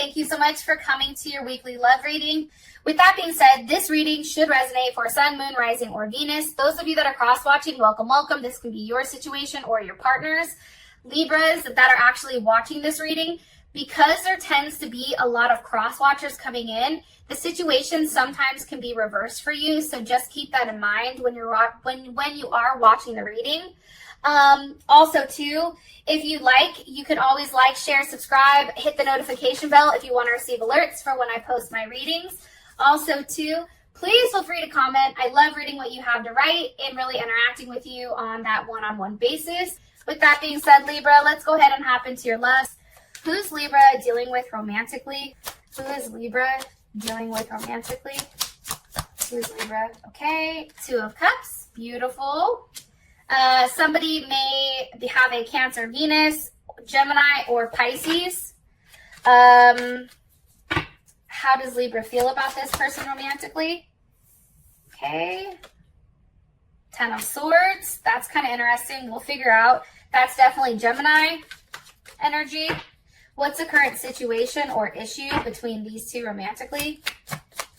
Thank you so much for coming to your weekly love reading. With that being said, this reading should resonate for Sun, Moon, Rising, or Venus. Those of you that are cross-watching, welcome, welcome. This can be your situation or your partner's. Libras that are actually watching this reading, because there tends to be a lot of cross-watchers coming in, the situation sometimes can be reversed for you. So just keep that in mind when you're when you are watching the reading. Also too, if you like, you can always like, share, subscribe, hit the notification bell if you want to receive alerts for when I post my readings. Also too, please feel free to comment. I love reading what you have to write and really interacting with you on that one-on-one basis. With that being said, Libra, let's go ahead and hop into your loves. Who's Libra dealing with romantically? Who is Libra dealing with romantically? Who's Libra? Okay, Two of Cups, beautiful. Somebody may have a Cancer, Venus, Gemini, or Pisces. How does Libra feel about this person romantically? Okay. Ten of Swords. That's kind of interesting. We'll figure out. That's definitely Gemini energy. What's the current situation or issue between these two romantically?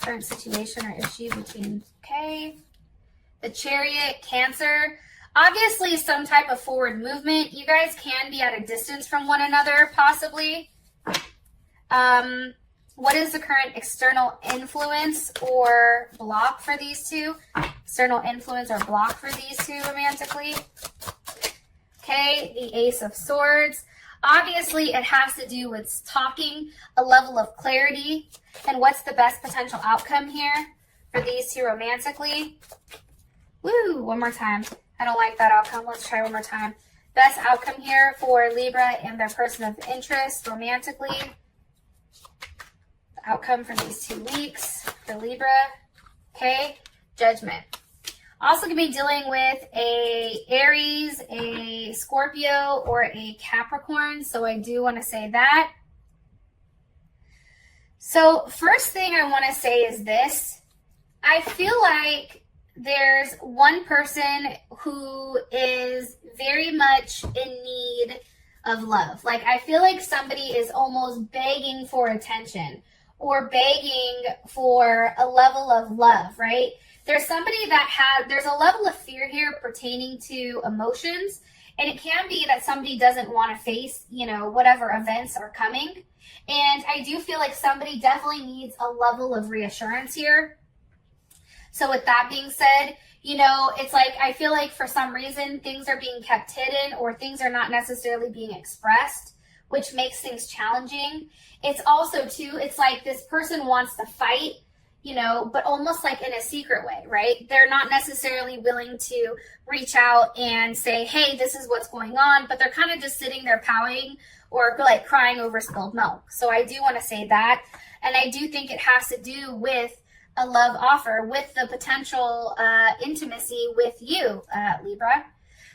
Current situation or issue between, okay. The Chariot, Cancer. Obviously, some type of forward movement. You guys can be at a distance from one another, possibly. What is the current external influence or block for these two? External influence or block for these two romantically. Okay, the Ace of Swords. Obviously, it has to do with talking, a level of clarity, and what's the best potential outcome here for these two romantically. Woo, one more time. I don't like that outcome. Let's try one more time. Best outcome here for Libra and their person of interest romantically. The outcome for these 2 weeks for Libra. Okay, Judgment. Also going to be dealing with a Aries, a Scorpio, or a Capricorn. So I do want to say that. So first thing I want to say is this. I feel like there's one person who is very much in need of love. Like, I feel like somebody is almost begging for attention or begging for a level of love, right? There's somebody that there's a level of fear here pertaining to emotions, and it can be that somebody doesn't want to face, whatever events are coming. And I do feel like somebody definitely needs a level of reassurance here. So with that being said, it's like, I feel like for some reason things are being kept hidden or things are not necessarily being expressed, which makes things challenging. It's also too, it's like this person wants to fight, but almost like in a secret way, right? They're not necessarily willing to reach out and say, hey, this is what's going on, but they're kind of just sitting there pouting or like crying over spilled milk. So I do want to say that. And I do think it has to do with a love offer, with the potential intimacy with you, Libra.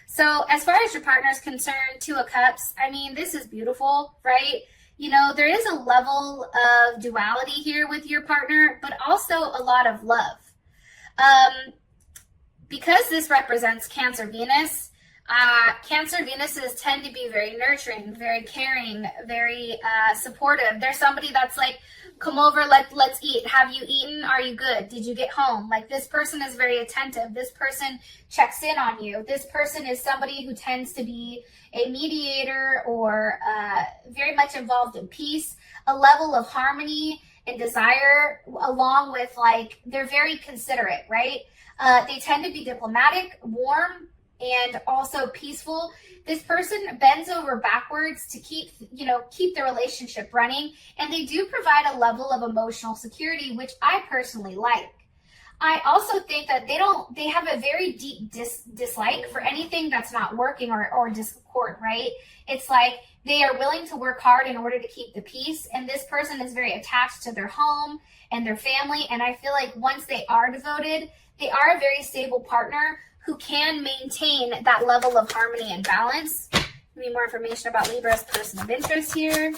So as far as your partner is concerned, Two of Cups, I mean, this is beautiful, right? There is a level of duality here with your partner, but also a lot of love. Because this represents Cancer Venus, Cancer Venuses tend to be very nurturing, very caring, very supportive. There's somebody that's like, come over, let's eat. Have you eaten? Are you good? Did you get home? Like, this person is very attentive. This person checks in on you. This person is somebody who tends to be a mediator or very much involved in peace, a level of harmony and desire, along with like, they're very considerate, right? They tend to be diplomatic, warm, and also peaceful. This person bends over backwards to keep the relationship running, and they do provide a level of emotional security, which I personally like. I also think that they have a very deep dislike for anything that's not working or discord, right? It's like they are willing to work hard in order to keep the peace, and this person is very attached to their home and their family, and I feel like once they are devoted, they are a very stable partner who can maintain that level of harmony and balance. Give me more information about Libra's person of interest here.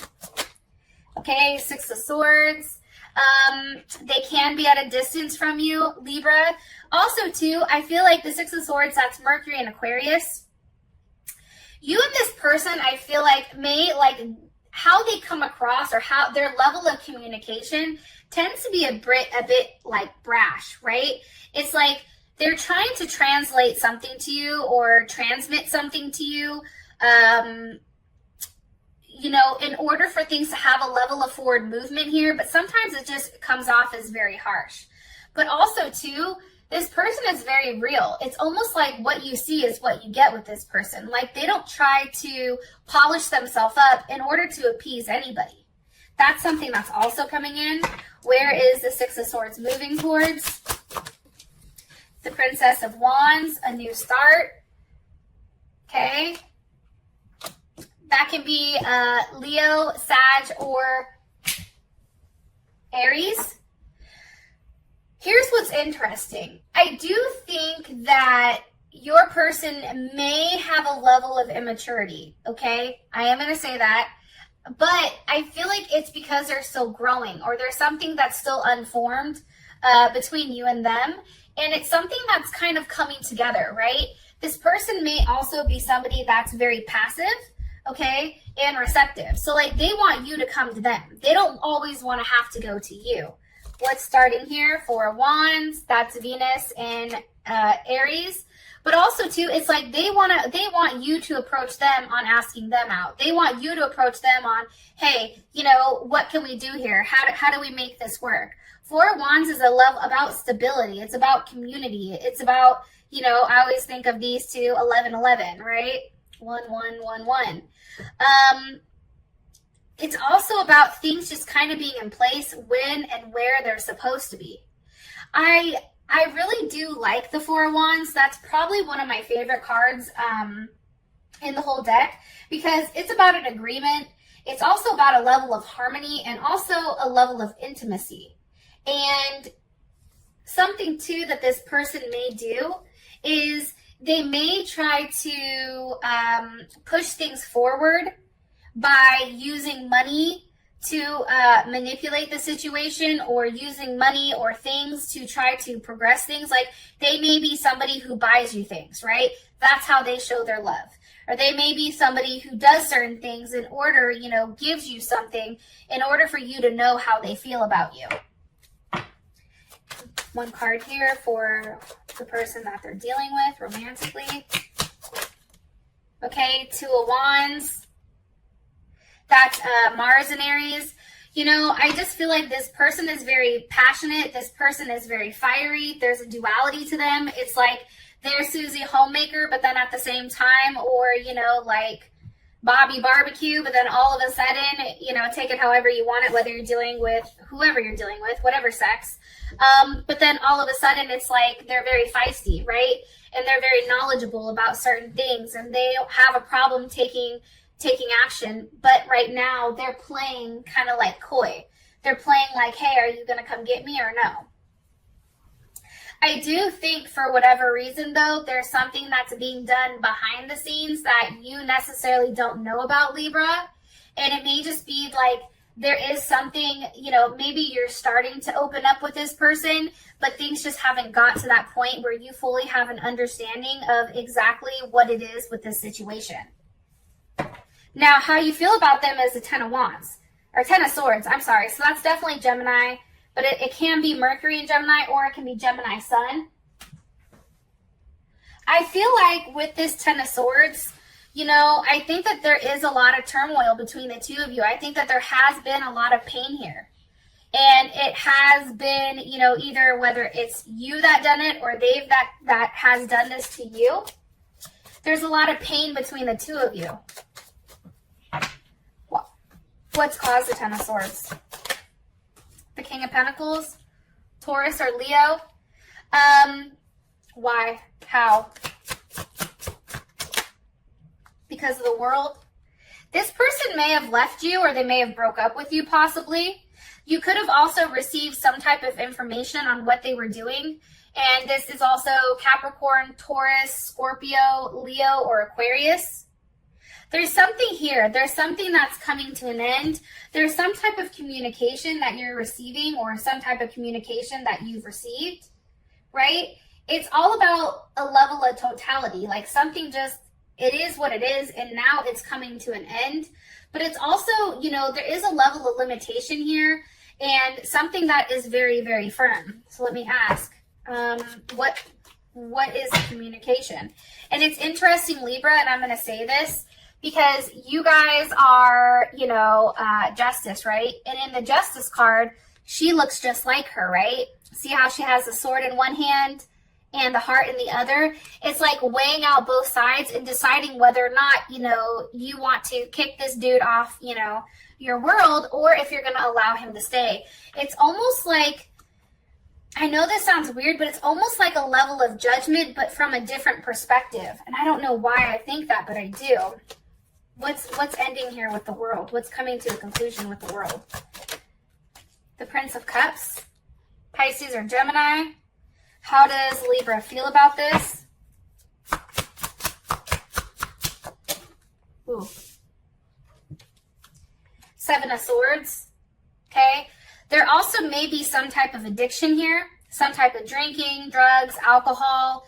Okay, Six of Swords. They can be at a distance from you, Libra. Also, too, I feel like the Six of Swords, that's Mercury and Aquarius. You and this person, I feel like, may how they come across or how their level of communication tends to be a bit like brash, right? It's like they're trying to translate something to you or transmit something to you, you know, in order for things to have a level of forward movement here, but sometimes it just comes off as very harsh. But also too, this person is very real. It's almost like what you see is what you get with this person. Like they don't try to polish themselves up in order to appease anybody. That's something that's also coming in. Where is the Six of Swords moving towards? The Princess of Wands, a new start. Okay. That can be Leo, Sag, or Aries. Here's what's interesting. I do think that your person may have a level of immaturity, okay? I am going to say that. But I feel like it's because they're still growing, or there's something that's still unformed between you and them. And it's something that's kind of coming together, right? This person may also be somebody that's very passive, okay, and receptive. So like they want you to come to them. They don't always want to have to go to you. What's starting here? Four of Wands, that's Venus in Aries. But also too, it's like they want you to approach them on asking them out. They want you to approach them on, hey, you know, what can we do here? How do we make this work? Four of Wands is about stability. It's about community. It's about, you know, I always think of these two, 11-11, right? 1-1-1-1. It's also about things just kind of being in place when and where they're supposed to be. I really do like the Four of Wands. That's probably one of my favorite cards in the whole deck because it's about an agreement. It's also about a level of harmony and also a level of intimacy. And something too that this person may do is they may try to push things forward by using money to manipulate the situation, or using money or things to try to progress things. Like they may be somebody who buys you things, right? That's how they show their love. Or they may be somebody who does certain things in order, you know, gives you something in order for you to know how they feel about you. One card here for the person that they're dealing with romantically. Okay, Two of Wands. That's Mars in Aries. You know, I just feel like this person is very passionate. This person is very fiery. There's a duality to them. It's like they're Susie Homemaker, but then at the same time, or, you know, like Bobby Barbecue, but then all of a sudden, you know, take it however you want it, whether you're dealing with whoever you're dealing with, whatever sex. But then all of a sudden, it's like they're very feisty, right? And they're very knowledgeable about certain things, and they don't have a problem taking action, but right now they're playing kind of like coy. They're playing like, hey, are you going to come get me or no? I do think for whatever reason, though, there's something that's being done behind the scenes that you necessarily don't know about, Libra. And it may just be like there is something, you know, maybe you're starting to open up with this person, but things just haven't got to that point where you fully have an understanding of exactly what it is with this situation. Now, how you feel about them is the Ten of Wands, or Ten of Swords, I'm sorry. So that's definitely Gemini, but it can be Mercury in Gemini, or it can be Gemini Sun. I feel like with this Ten of Swords, you know, I think that there is a lot of turmoil between the two of you. I think that there has been a lot of pain here. And it has been, you know, either whether it's you that done it or they've that has done this to you. There's a lot of pain between the two of you. What's caused the Ten of Swords? The King of Pentacles, Taurus or Leo. Why? How? Because of the world. This person may have left you, or they may have broke up with you possibly. You could have also received some type of information on what they were doing. And this is also Capricorn, Taurus, Scorpio, Leo, or Aquarius. There's something here. There's something that's coming to an end. There's some type of communication that you're receiving, or some type of communication that you've received, right? It's all about a level of totality. Like something just, it is what it is, and now it's coming to an end. but it's also, you know, there is a level of limitation here and something that is very, very firm. So let me ask, what is communication? And it's interesting, Libra, and I'm going to say this because you guys are, you know, justice, right? And in the justice card, she looks just like her, right? See how she has the sword in one hand and the heart in the other? It's like weighing out both sides and deciding whether or not, you know, you want to kick this dude off, you know, your world, or if you're going to allow him to stay. It's almost like, I know this sounds weird, but it's almost like a level of judgment, but from a different perspective. And I don't know why I think that, but I do. What's ending here with the world? What's coming to a conclusion with the world? The Prince of Cups, Pisces or Gemini. How does Libra feel about this? Ooh. Seven of Swords. Okay. There also may be some type of addiction here, some type of drinking, drugs, alcohol.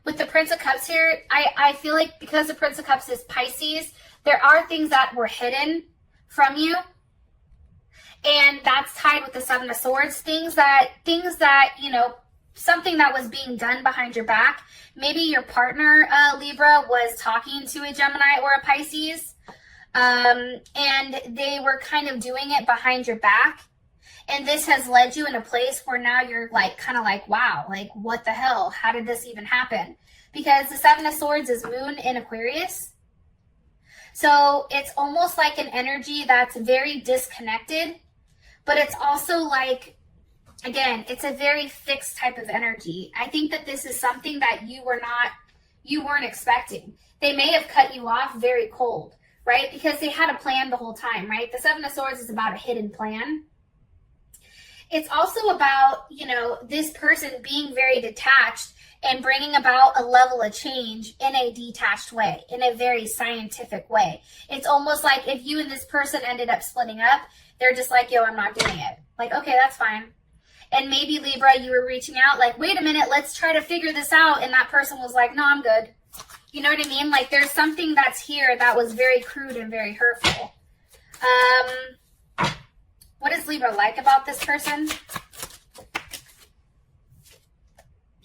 With the Prince of Cups here, I feel like because the Prince of Cups is Pisces, there are things that were hidden from you. And that's tied with the Seven of Swords, things that, you know, something that was being done behind your back. Maybe your partner, Libra, was talking to a Gemini or a Pisces, and they were kind of doing it behind your back. And this has led you in a place where now you're like, kind of like, wow, like what the hell? How did this even happen? Because the Seven of Swords is Moon in Aquarius. So it's almost like an energy that's very disconnected, but it's also like, again, it's a very fixed type of energy. I think that this is something that you weren't expecting. They may have cut you off very cold, right? Because they had a plan the whole time, right? The Seven of Swords is about a hidden plan. It's also about, you know, this person being very detached and bringing about a level of change in a detached way, in a very scientific way. It's almost like if you and this person ended up splitting up, they're just like, yo, I'm not doing it. Like, okay, that's fine. And maybe, Libra, you were reaching out like, wait a minute, let's try to figure this out. And that person was like, no, I'm good. You know what I mean? Like, there's something that's here that was very crude and very hurtful. What does Libra like about this person?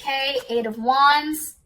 Okay, Eight of Wands.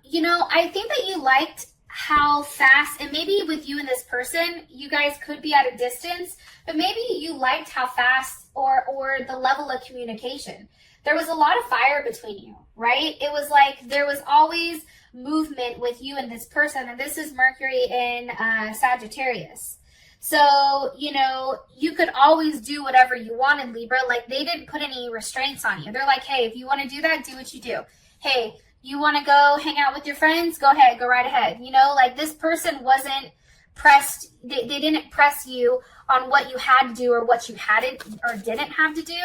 You know, I think that you liked how fast, and maybe with you and this person, you guys could be at a distance, but maybe you liked how fast or the level of communication. There was a lot of fire between you, right? It was like there was always movement with you and this person, and this is Mercury in Sagittarius. So, you know, you could always do whatever you wanted, Libra. Like, they didn't put any restraints on you. They're like, hey, if you want to do that, do what you do. Hey, you want to go hang out with your friends? Go ahead, go right ahead. You know, like, this person wasn't pressed. They didn't press you on what you had to do or what you hadn't or didn't have to do.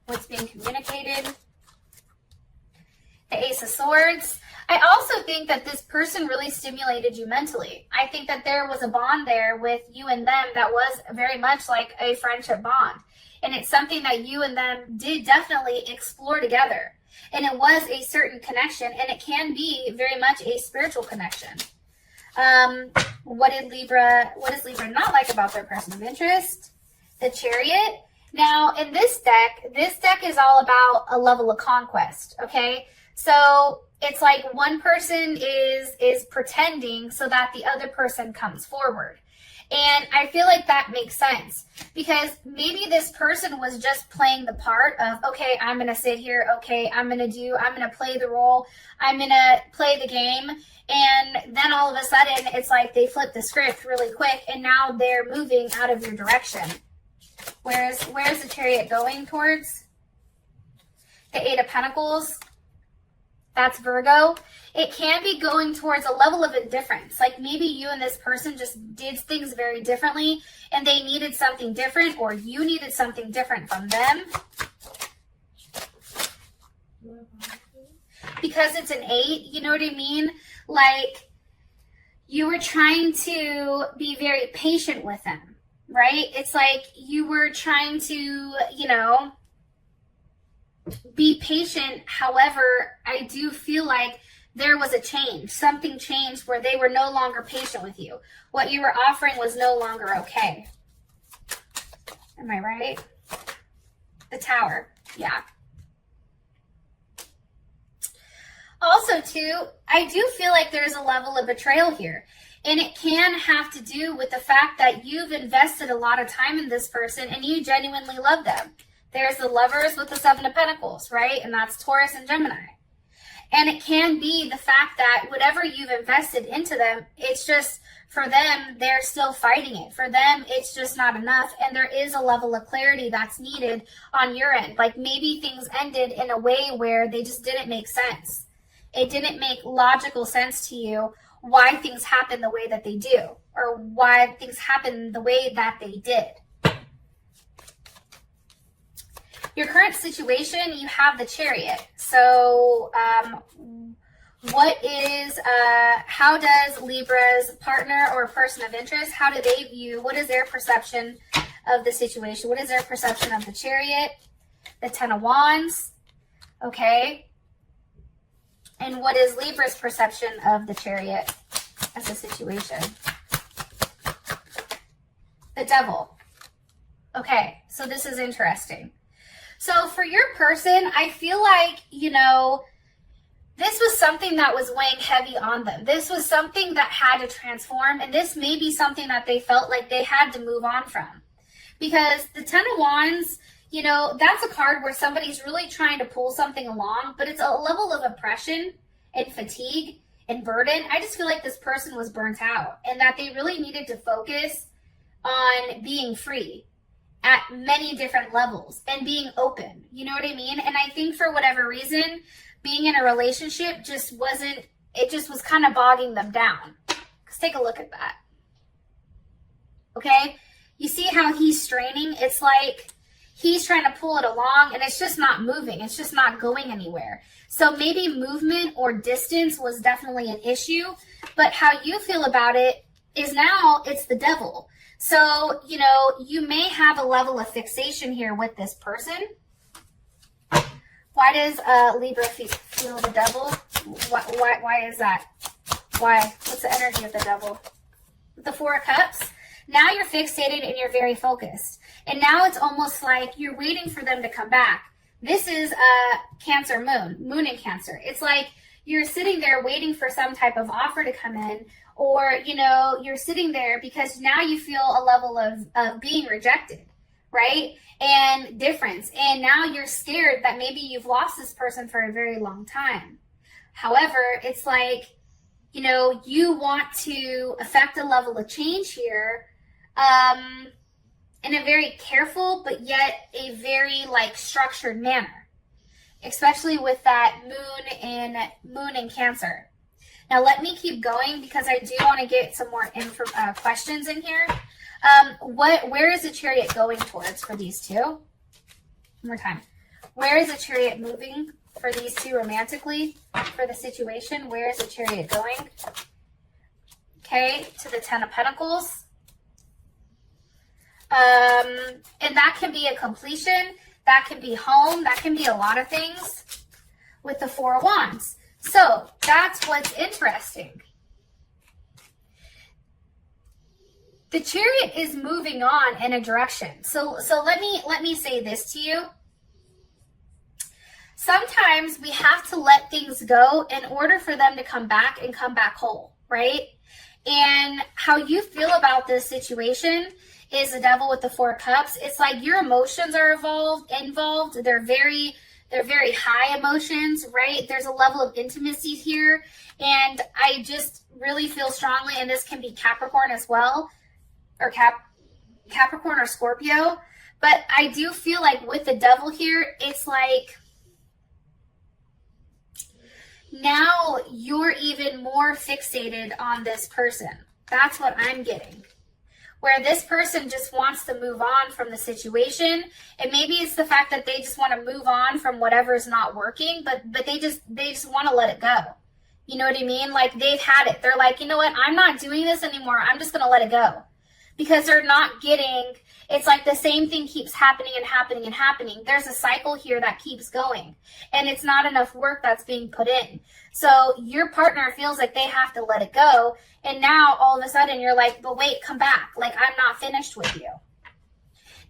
What's being communicated. The Ace of Swords. I also think that this person really stimulated you mentally. I think that there was a bond there with you and them that was very much like a friendship bond. And it's something that you and them did definitely explore together. And it was a certain connection, and it can be very much a spiritual connection. What does Libra not like about their person of interest? The Chariot. Now, in this deck is all about a level of conquest, okay? So it's like one person is pretending so that the other person comes forward. And I feel like that makes sense because maybe this person was just playing the part of, okay, I'm going to sit here. Okay, I'm going to play the role. I'm going to play the game. And then all of a sudden it's like they flip the script really quick and now they're moving out of your direction. Where's the Chariot going towards? The Eight of Pentacles. That's Virgo. It can be going towards a level of indifference. Like maybe you and this person just did things very differently and they needed something different, or you needed something different from them. Because it's an 8, you know what I mean? Like you were trying to be very patient with them, right? It's like you were trying to, you know, be patient. However, I do feel like there was a change. Something changed where they were no longer patient with you. What you were offering was no longer okay. Am I right? The Tower. Yeah. Also, too, I do feel like there's a level of betrayal here. And it can have to do with the fact that you've invested a lot of time in this person and you genuinely love them. There's the Lovers with the Seven of Pentacles, right? And that's Taurus and Gemini. And it can be the fact that whatever you've invested into them, it's just, for them, they're still fighting it. For them, it's just not enough. And there is a level of clarity that's needed on your end. Like maybe things ended in a way where they just didn't make sense. It didn't make logical sense to you why things happen the way that they do, or why things happen the way that they did. Your current situation, you have the Chariot. So how does Libra's partner or person of interest, how do they view, what is their perception of the situation? What is their perception of the Chariot? The Ten of Wands, okay? And what is Libra's perception of the Chariot as a situation? The Devil. Okay, so this is interesting. So for your person, I feel like, you know, this was something that was weighing heavy on them. This was something that had to transform, and this may be something that they felt like they had to move on from. Because the Ten of Wands, you know, that's a card where somebody's really trying to pull something along, but it's a level of oppression and fatigue and burden. I just feel like this person was burnt out and that they really needed to focus on being free at many different levels and being open. You know what I mean? And I think for whatever reason, being in a relationship just wasn't, it just was kind of bogging them down. Let's take a look at that. Okay? You see how he's straining? It's like he's trying to pull it along and it's just not moving. It's just not going anywhere. So maybe movement or distance was definitely an issue, but how you feel about it is now it's the Devil. So, you know, you may have a level of fixation here with this person. Why does Libra feel the Devil? Why is that? Why? What's the energy of the Devil? The Four of Cups. Now you're fixated and you're very focused. And now it's almost like you're waiting for them to come back. This is a Cancer moon in Cancer. It's like you're sitting there waiting for some type of offer to come in, or, you know, you're sitting there because now you feel a level of being rejected, right? And difference. And now you're scared that maybe you've lost this person for a very long time. However, it's like, you know, you want to affect a level of change here, in a very careful, but yet a very like structured manner, especially with that moon in Cancer. Now let me keep going because I do want to get some more questions in here. Where is the Chariot going towards for these two? One more time. Where is the Chariot moving for these two romantically for the situation? Where is the Chariot going? Okay, to the Ten of Pentacles. And that can be a completion, that can be home, that can be a lot of things with the Four of Wands. So that's what's interesting. The Chariot is moving on in a direction. So let me say this to you. Sometimes we have to let things go in order for them to come back and come back whole, right? And how you feel about this situation is the Devil with the Four of Cups. It's like your emotions are involved. They're very high emotions, right? There's a level of intimacy here. And I just really feel strongly, and this can be Capricorn as well, or Capricorn or Scorpio. But I do feel like with the Devil here, it's like now you're even more fixated on this person. That's what I'm getting. Where this person just wants to move on from the situation, and maybe it's the fact that they just want to move on from whatever's not working, but they just want to let it go. You know what I mean? Like they've had it. They're like, you know what? I'm not doing this anymore. I'm just going to let it go. because they're not getting, it's like the same thing keeps happening and happening and happening. There's a cycle here that keeps going, and it's not enough work that's being put in. So your partner feels like they have to let it go, and now all of a sudden you're like, but wait, come back. Like, I'm not finished with you.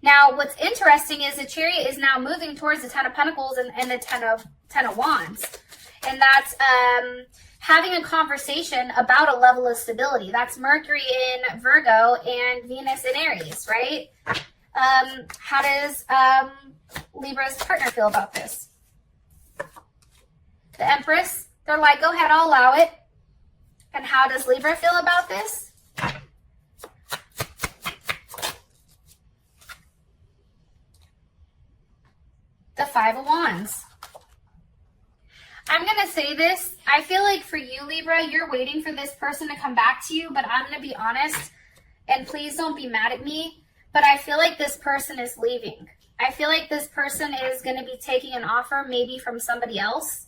Now, what's interesting is the Chariot is now moving towards the Ten of Pentacles and the Ten of Wands. And that's having a conversation about a level of stability. That's Mercury in Virgo and Venus in Aries, right? How does Libra's partner feel about this? The Empress, they're like, go ahead, I'll allow it. And how does Libra feel about this? The Five of Wands. I'm going to say this. I feel like for you, Libra, you're waiting for this person to come back to you, but I'm going to be honest, and please don't be mad at me, but I feel like this person is leaving. I feel like this person is going to be taking an offer maybe from somebody else,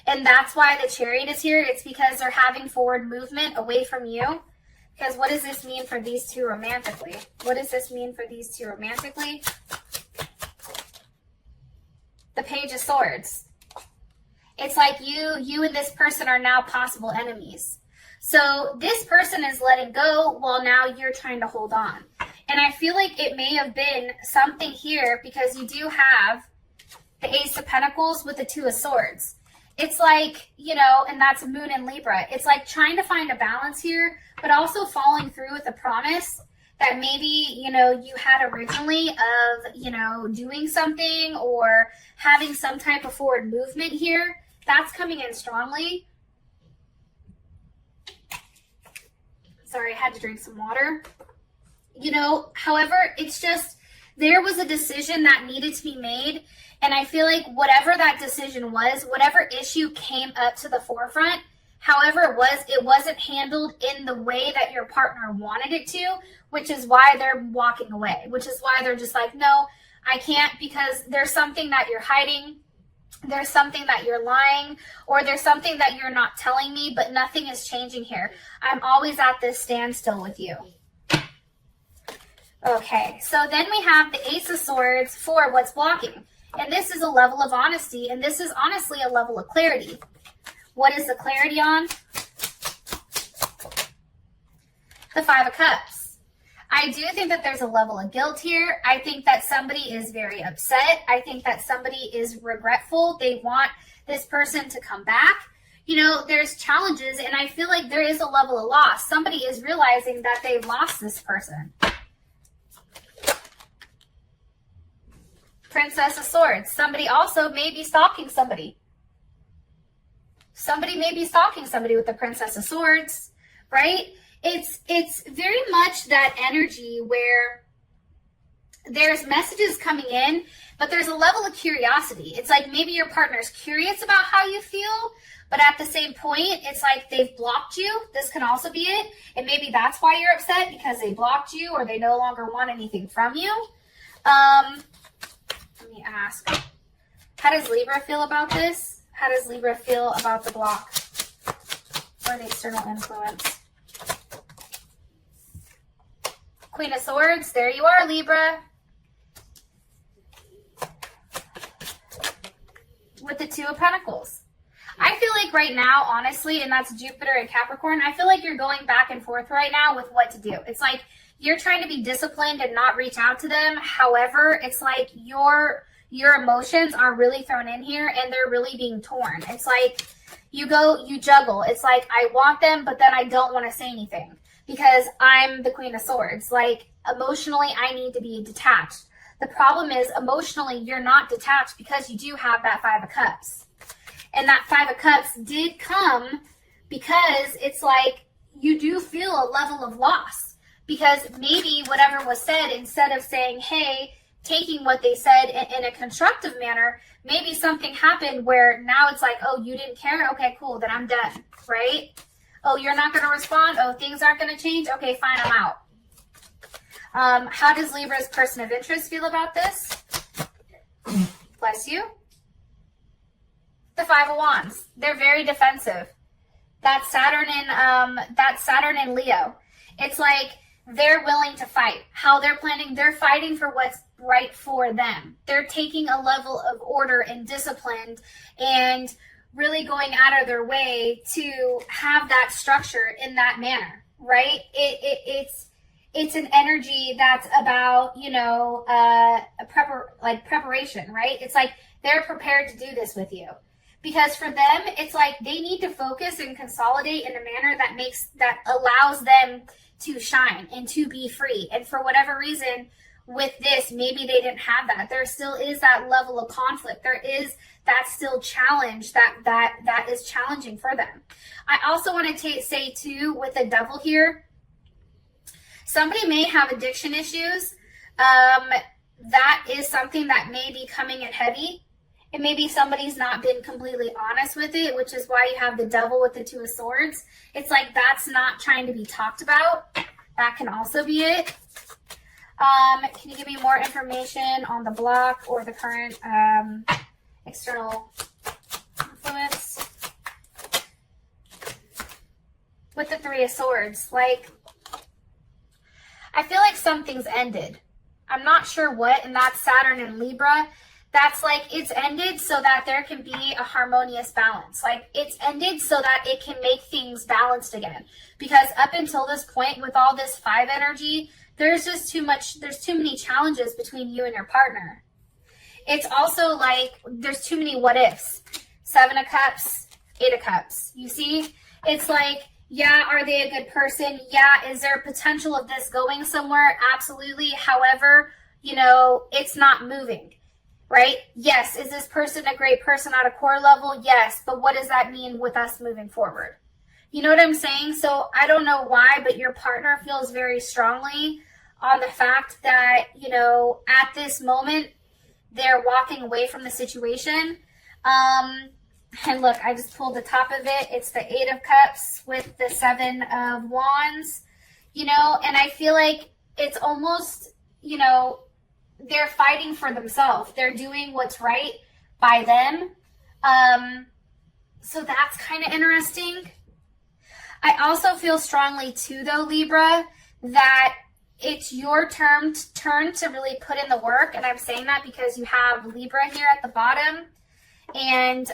and that's why the Chariot is here. It's because they're having forward movement away from you. Because what does this mean for these two romantically? What does this mean for these two romantically? The Page of Swords. It's like you and this person are now possible enemies. So this person is letting go while now you're trying to hold on. And I feel like it may have been something here because you do have the Ace of Pentacles with the Two of Swords. It's like, you know, and that's Moon in Libra. It's like trying to find a balance here, but also following through with a promise that maybe, you know, you had originally of, you know, doing something or having some type of forward movement here. That's coming in strongly. Sorry, I had to drink some water. You know, however, it's just, there was a decision that needed to be made. And I feel like whatever that decision was, whatever issue came up to the forefront, however it wasn't handled in the way that your partner wanted it to, which is why they're walking away, which is why they're just like, no, I can't, because there's something that you're hiding. There's something that you're lying, or there's something that you're not telling me, but nothing is changing here. I'm always at this standstill with you. Okay, so then we have the Ace of Swords for what's blocking. And this is a level of honesty, and this is honestly a level of clarity. What is the clarity on? The Five of Cups. I do think that there's a level of guilt here. I think that somebody is very upset. I think that somebody is regretful. They want this person to come back. You know, there's challenges, and I feel like there is a level of loss. Somebody is realizing that they've lost this person. Princess of Swords. Somebody also may be stalking somebody. Somebody may be stalking somebody with the Princess of Swords, right? It's very much that energy where there's messages coming in, but there's a level of curiosity. It's like maybe your partner's curious about how you feel, but at the same point, it's like they've blocked you. This can also be it. And maybe that's why you're upset, because they blocked you or they no longer want anything from you. Let me ask, how does Libra feel about this? How does Libra feel about the block or the external influence? Queen of Swords, there you are, Libra. With the Two of Pentacles. I feel like right now, honestly, and that's Jupiter and Capricorn, I feel like you're going back and forth right now with what to do. It's like you're trying to be disciplined and not reach out to them. However, it's like your emotions are really thrown in here and they're really being torn. It's like you juggle. It's like I want them, but then I don't want to say anything because I'm the Queen of Swords. Like emotionally, I need to be detached. The problem is emotionally, you're not detached because you do have that Five of Cups. And that Five of Cups did come because it's like you do feel a level of loss. Because maybe whatever was said, instead of saying, hey, taking what they said in a constructive manner, maybe something happened where now it's like, oh, you didn't care? Okay, cool, then I'm done, right? Oh, you're not going to respond? Oh, things aren't going to change? Okay, fine, I'm out. How does Libra's person of interest feel about this? Bless you. The Five of Wands. They're very defensive. That's Saturn in Leo. It's like they're willing to fight. How they're planning, they're fighting for what's right for them. They're taking a level of order and discipline and really going out of their way to have that structure in that manner, right? It's an energy that's about, you know, preparation, right? It's like they're prepared to do this with you. Because for them, it's like they need to focus and consolidate in a manner that allows them to shine and to be free. And for whatever reason, with this, maybe they didn't have that. There still is that level of conflict. There is that still challenge that is challenging for them. I also want to say too, with the devil here, somebody may have addiction issues. That is something that may be coming in heavy. And maybe somebody's not been completely honest with it, which is why you have the devil with the Two of Swords. It's like that's not trying to be talked about. That can also be it. Can you give me more information on the block or the current external influence? With the Three of Swords, like, I feel like something's ended. I'm not sure what, and that's Saturn and Libra. That's like, it's ended so that there can be a harmonious balance. Like, it's ended so that it can make things balanced again. Because up until this point, with all this 5 energy, there's just too many challenges between you and your partner. It's also like, there's too many what ifs. 7 of Cups, 8 of Cups. You see? It's like, yeah, are they a good person? Yeah, is there potential of this going somewhere? Absolutely. However, you know, it's not moving. Right? Yes. Is this person a great person at a core level? Yes. But what does that mean with us moving forward? You know what I'm saying? So I don't know why, but your partner feels very strongly on the fact that, you know, at this moment, they're walking away from the situation. And look, I just pulled the top of it. It's the 8 of Cups with the 7 of Wands, you know, and I feel like it's almost, you know, they're fighting for themselves. They're doing what's right by them. So that's kind of interesting. I also feel strongly too, though, Libra, that it's your turn to really put in the work. And I'm saying that because you have Libra here at the bottom and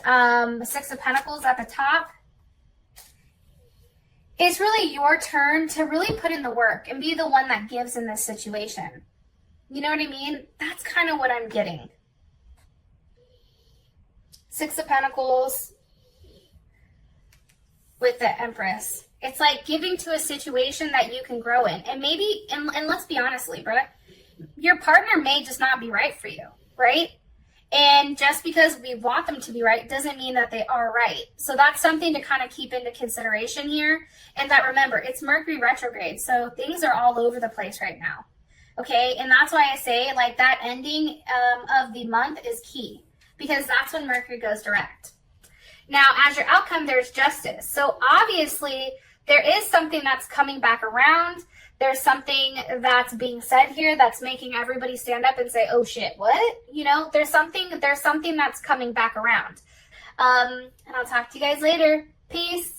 6 of Pentacles at the top. It's really your turn to really put in the work and be the one that gives in this situation. You know what I mean? That's kind of what I'm getting. 6 of Pentacles with the Empress. It's like giving to a situation that you can grow in. And maybe, and let's be honest, Libra, your partner may just not be right for you, right? And just because we want them to be right doesn't mean that they are right. So that's something to kind of keep into consideration here. And that, remember, it's Mercury retrograde. So things are all over the place right now. Okay, and that's why I say, like, that ending of the month is key, because that's when Mercury goes direct. Now, as your outcome, there's justice. So obviously, there is something that's coming back around. There's something that's being said here that's making everybody stand up and say, oh shit, what? You know, there's something that's coming back around. And I'll talk to you guys later. Peace.